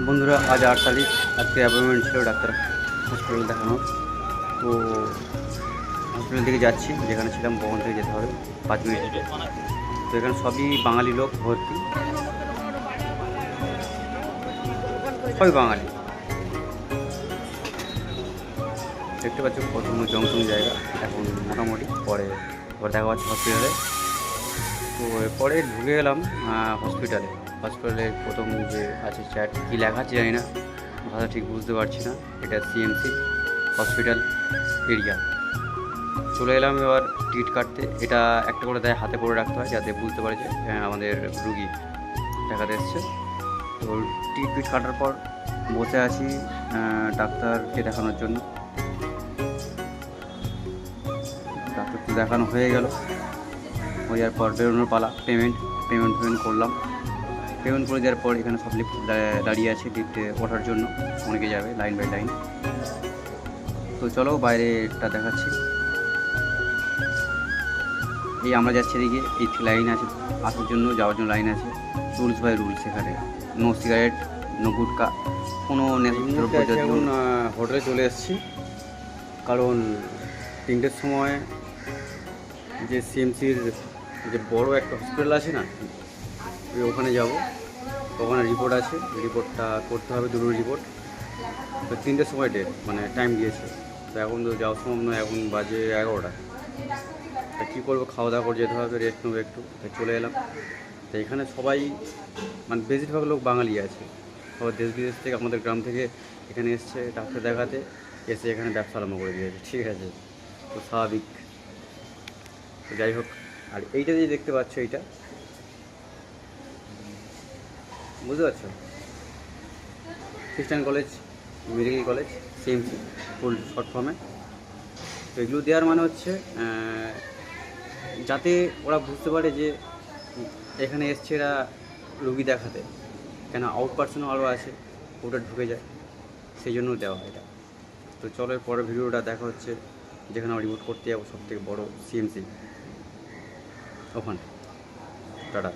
বন্ধুরা, আজ 8 তারিখ। আজকে অ্যাপয়েন্টমেন্ট ছিল ডাক্তার হসপিটাল দেখানো। তো হসপিটাল থেকে যাচ্ছি, যেখানে ছিলাম ভবন থেকে যেতে হবে 5 মিনিট হেঁটে। তো এখানে সবই বাঙালি লোক ভর্তি, সবই বাঙালি। দেখতে পাচ্ছ কত জংশন জায়গা। এখন মোটামুটি পরে দেখা পাচ্ছে হসপিটালে। তো এরপরে ঢুকে গেলাম হসপিটালে প্রথম যে আছে চ্যাট কী লেখা আছে জানি না, ভাষা ঠিক বুঝতে পারছি না। এটা সিএমসি হসপিটাল এরিয়া। চলে এলাম এবার টিকিট কাটতে। এটা একটা করে দেয়, হাতে করে রাখতে হয় যাতে বুঝতে পারে যে আমাদের রুগী দেখাতে এসছে। তো টিকিট কাটার পর বসে আছি ডাক্তারকে দেখানোর জন্য। ডাক্তারকে দেখানো হয়ে গেল, হয়ে যাওয়ার পর বেরোনোর পালা। পেমেন্ট করলাম। পেমেন্ট করে দেওয়ার পর এখানে সব লিফট দাঁড়িয়ে আছে লিফটে ওঠার জন্য। অনেকে যাবে লাইন বাই লাইন। তো চলো বাইরেটা দেখাচ্ছি। এই আমরা যাচ্ছি এদিকে, এই লাইন আছে আসার জন্য, যাওয়ার জন্য লাইন আছে। রুলস বাই রুলস এখানে নো সিগারেট, নো গুটকা, কোনো নেশা। এখন হোটেলে চলে এসেছি, কারণ 3টের সময় যে সিএমসির যে বড় একটা হসপিটাল আছে না, ওখানে যাব। ওখানে রিপোর্ট আছে, রিপোর্টটা করতে হবে, দুটো রিপোর্ট। তো 3টের সময় ডেট মানে টাইম দিয়েছে। তো এখন তো যাওয়ার সম্ভব নয়, এখন বাজে 11টা। তা কী করবো, খাওয়া দাওয়া করে যেতে হবে, রেস্ট নেবো একটু। তাই চলে এলাম। তো এখানে সবাই মানে বেশিরভাগ লোক বাঙালি আছে। সবাই দেশ বিদেশ থেকে, আমাদের গ্রাম থেকে এখানে এসছে ডাক্তার দেখাতে, এসে এখানে ব্যবসা আরম্ভ করে দিয়েছে। ঠিক আছে, তো স্বাভাবিক। তো যাই হোক, আর এইটা যে দেখতে পাচ্ছ, এইটা বুঝতে পারছো, খ্রিস্টান কলেজ, মেডিকেল কলেজ, সিএমসি ফুল শর্ট ফর্মে। তো এগুলো দেওয়ার মানে হচ্ছে যাতে ওরা বুঝতে পারে যে এখানে এসছে এরা রুগী দেখাতে, কেন আউট পার্সনও আরও আছে, ওটা ঢুকে যায়, সেই জন্য দেওয়া হয় এটা। তো চলো এর পরের ভিডিওটা দেখা হচ্ছে, যেখানে আমরা রিপোর্ট করতে যাবো সবথেকে বড় সিএমসি, ওখানে। টাটা।